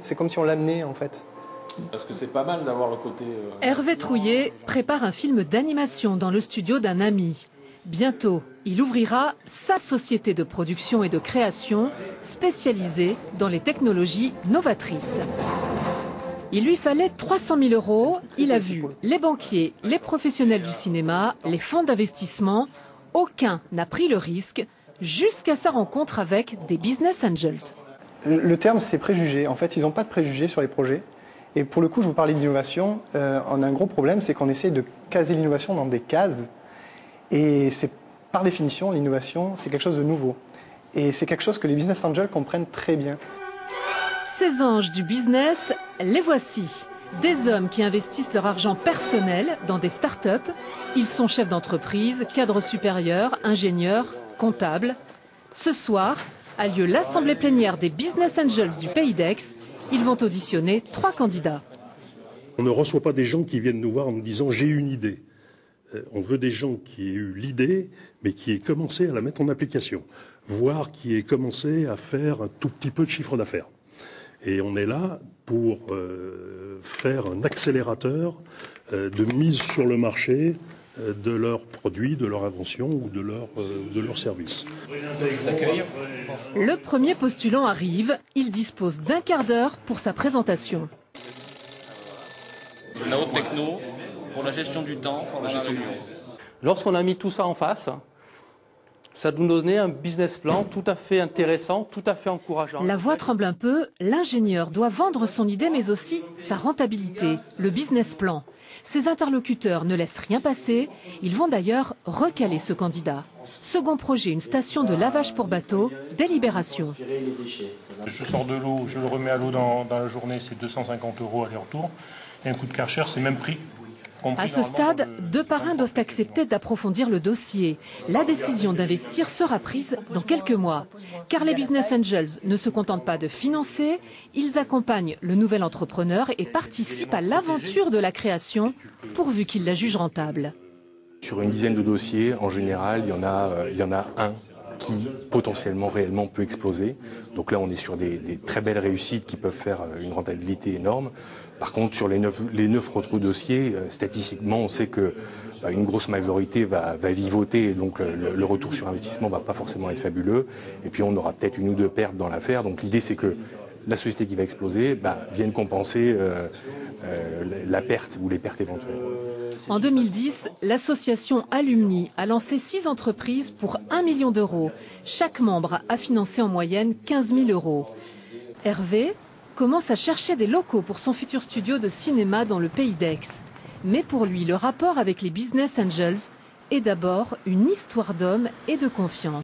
C'est comme si on l'amenait en fait. Parce que c'est pas mal d'avoir le côté... Hervé Trouillet prépare un film d'animation dans le studio d'un ami. Bientôt, il ouvrira sa société de production et de création spécialisée dans les technologies novatrices. Il lui fallait 300 000 €. Il a vu les banquiers, les professionnels du cinéma, les fonds d'investissement. Aucun n'a pris le risque jusqu'à sa rencontre avec des business angels. Le terme, c'est préjugés. En fait, ils n'ont pas de préjugés sur les projets. Et pour le coup, je vous parlais d'innovation. On a un gros problème, c'est qu'on essaie de caser l'innovation dans des cases. Et c'est par définition, l'innovation, c'est quelque chose de nouveau. Et c'est quelque chose que les business angels comprennent très bien. Ces anges du business, les voici. Des hommes qui investissent leur argent personnel dans des start-up. Ils sont chefs d'entreprise, cadres supérieurs, ingénieurs, comptables. Ce soir a lieu l'assemblée plénière des business angels du Pays d'Aix. Ils vont auditionner 3 candidats. On ne reçoit pas des gens qui viennent nous voir en nous disant « j'ai une idée ». On veut des gens qui aient eu l'idée, mais qui aient commencé à la mettre en application, voire qui aient commencé à faire un tout petit peu de chiffre d'affaires. Et on est là pour faire un accélérateur de mise sur le marché de leurs produits, de leur invention ou de leurs services. Le premier postulant arrive. Il dispose d'1 quart d'heure pour sa présentation. C'est la haute techno pour la gestion du temps, la gestion du temps. Lorsqu'on a mis tout ça en face, ça nous donnait un business plan tout à fait intéressant, tout à fait encourageant. La voix tremble un peu. L'ingénieur doit vendre son idée, mais aussi sa rentabilité, le business plan. Ses interlocuteurs ne laissent rien passer. Ils vont d'ailleurs recaler ce candidat. Second projet, une station de lavage pour bateaux, délibération. Je sors de l'eau, je le remets à l'eau dans la journée, c'est 250 € aller-retour. Et un coup de Karcher, c'est même prix. À ce stade, 2 parrains doivent accepter d'approfondir le dossier. La décision d'investir sera prise dans quelques mois. Car les business angels ne se contentent pas de financer, ils accompagnent le nouvel entrepreneur et participent à l'aventure de la création, pourvu qu'ils la jugent rentable. Sur une dizaine de dossiers, en général, il y en a un qui potentiellement, réellement peut exploser. Donc là, on est sur des très belles réussites qui peuvent faire une rentabilité énorme. Par contre, sur les 9 autres dossiers, statistiquement, on sait que une grosse majorité va vivoter, et donc le retour sur investissement va pas forcément être fabuleux. Et puis, on aura peut-être 1 ou 2 pertes dans l'affaire. Donc l'idée, c'est que la société qui va exploser vienne compenser la perte ou les pertes éventuelles. En 2010, l'association Alumni a lancé 6 entreprises pour 1 million d'euros. Chaque membre a financé en moyenne 15 000 €. Hervé commence à chercher des locaux pour son futur studio de cinéma dans le Pays d'Aix. Mais pour lui, le rapport avec les business angels est d'abord une histoire d'hommes et de confiance.